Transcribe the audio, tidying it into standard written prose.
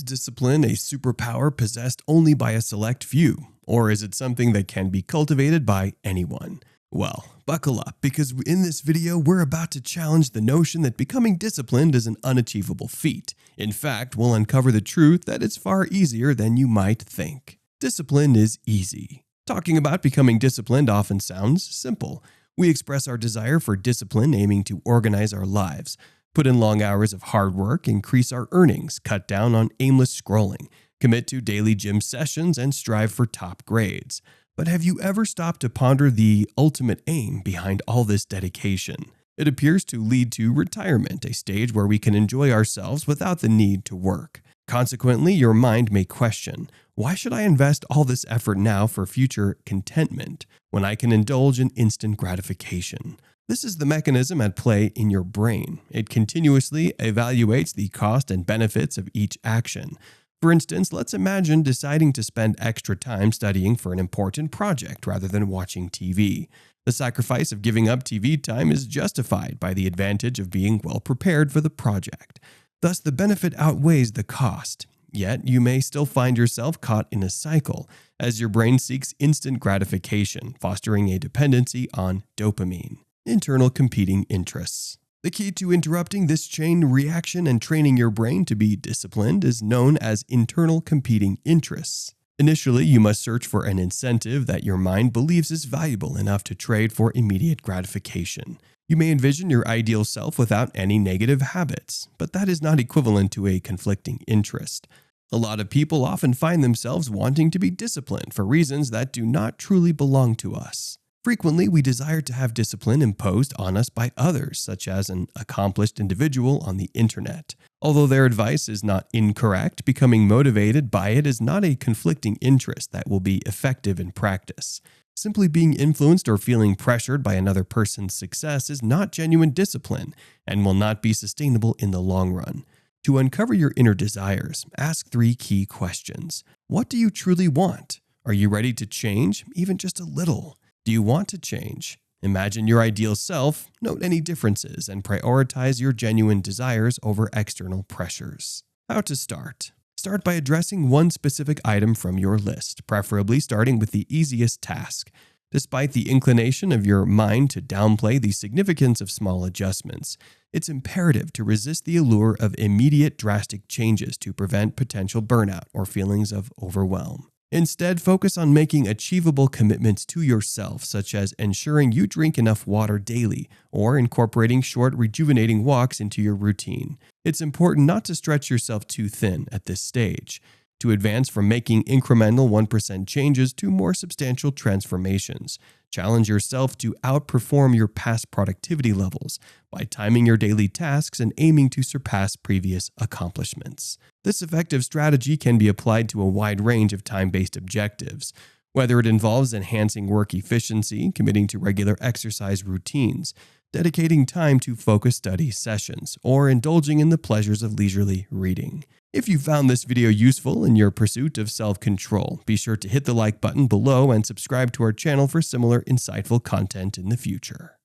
Is discipline a superpower possessed only by a select few, or is it something that can be cultivated by anyone? Well, buckle up, because in this video, we're about to challenge the notion that becoming disciplined is an unachievable feat. In fact, we'll uncover the truth that it's far easier than you might think. Discipline is easy. Talking about becoming disciplined often sounds simple. We express our desire for discipline, aiming to organize our lives, put in long hours of hard work, increase our earnings, cut down on aimless scrolling, commit to daily gym sessions, and strive for top grades. But have you ever stopped to ponder the ultimate aim behind all this dedication? It appears to lead to retirement, a stage where we can enjoy ourselves without the need to work. Consequently, your mind may question, why should I invest all this effort now for future contentment when I can indulge in instant gratification? This is the mechanism at play in your brain. It continuously evaluates the cost and benefits of each action. For instance, let's imagine deciding to spend extra time studying for an important project rather than watching TV. The sacrifice of giving up TV time is justified by the advantage of being well prepared for the project. Thus, the benefit outweighs the cost. Yet, you may still find yourself caught in a cycle as your brain seeks instant gratification, fostering a dependency on dopamine. Internal competing interests. The key to interrupting this chain reaction and training your brain to be disciplined is known as internal competing interests. Initially, you must search for an incentive that your mind believes is valuable enough to trade for immediate gratification. You may envision your ideal self without any negative habits, but that is not equivalent to a conflicting interest. A lot of people often find themselves wanting to be disciplined for reasons that do not truly belong to us. Frequently, we desire to have discipline imposed on us by others, such as an accomplished individual on the internet. Although their advice is not incorrect, becoming motivated by it is not a conflicting interest that will be effective in practice. Simply being influenced or feeling pressured by another person's success is not genuine discipline and will not be sustainable in the long run. To uncover your inner desires, ask 3 key questions. What do you truly want? Are you ready to change, even just a little? Do you want to change? Imagine your ideal self, note any differences, and prioritize your genuine desires over external pressures. How to start? Start by addressing one specific item from your list, preferably starting with the easiest task. Despite the inclination of your mind to downplay the significance of small adjustments, it's imperative to resist the allure of immediate drastic changes to prevent potential burnout or feelings of overwhelm. Instead, focus on making achievable commitments to yourself, such as ensuring you drink enough water daily or incorporating short, rejuvenating walks into your routine. It's important not to stretch yourself too thin at this stage. To advance from making incremental 1% changes to more substantial transformations, challenge yourself to outperform your past productivity levels by timing your daily tasks and aiming to surpass previous accomplishments. This effective strategy can be applied to a wide range of time-based objectives, whether it involves enhancing work efficiency, committing to regular exercise routines, dedicating time to focused study sessions, or indulging in the pleasures of leisurely reading. If you found this video useful in your pursuit of self-control, be sure to hit the like button below and subscribe to our channel for similar insightful content in the future.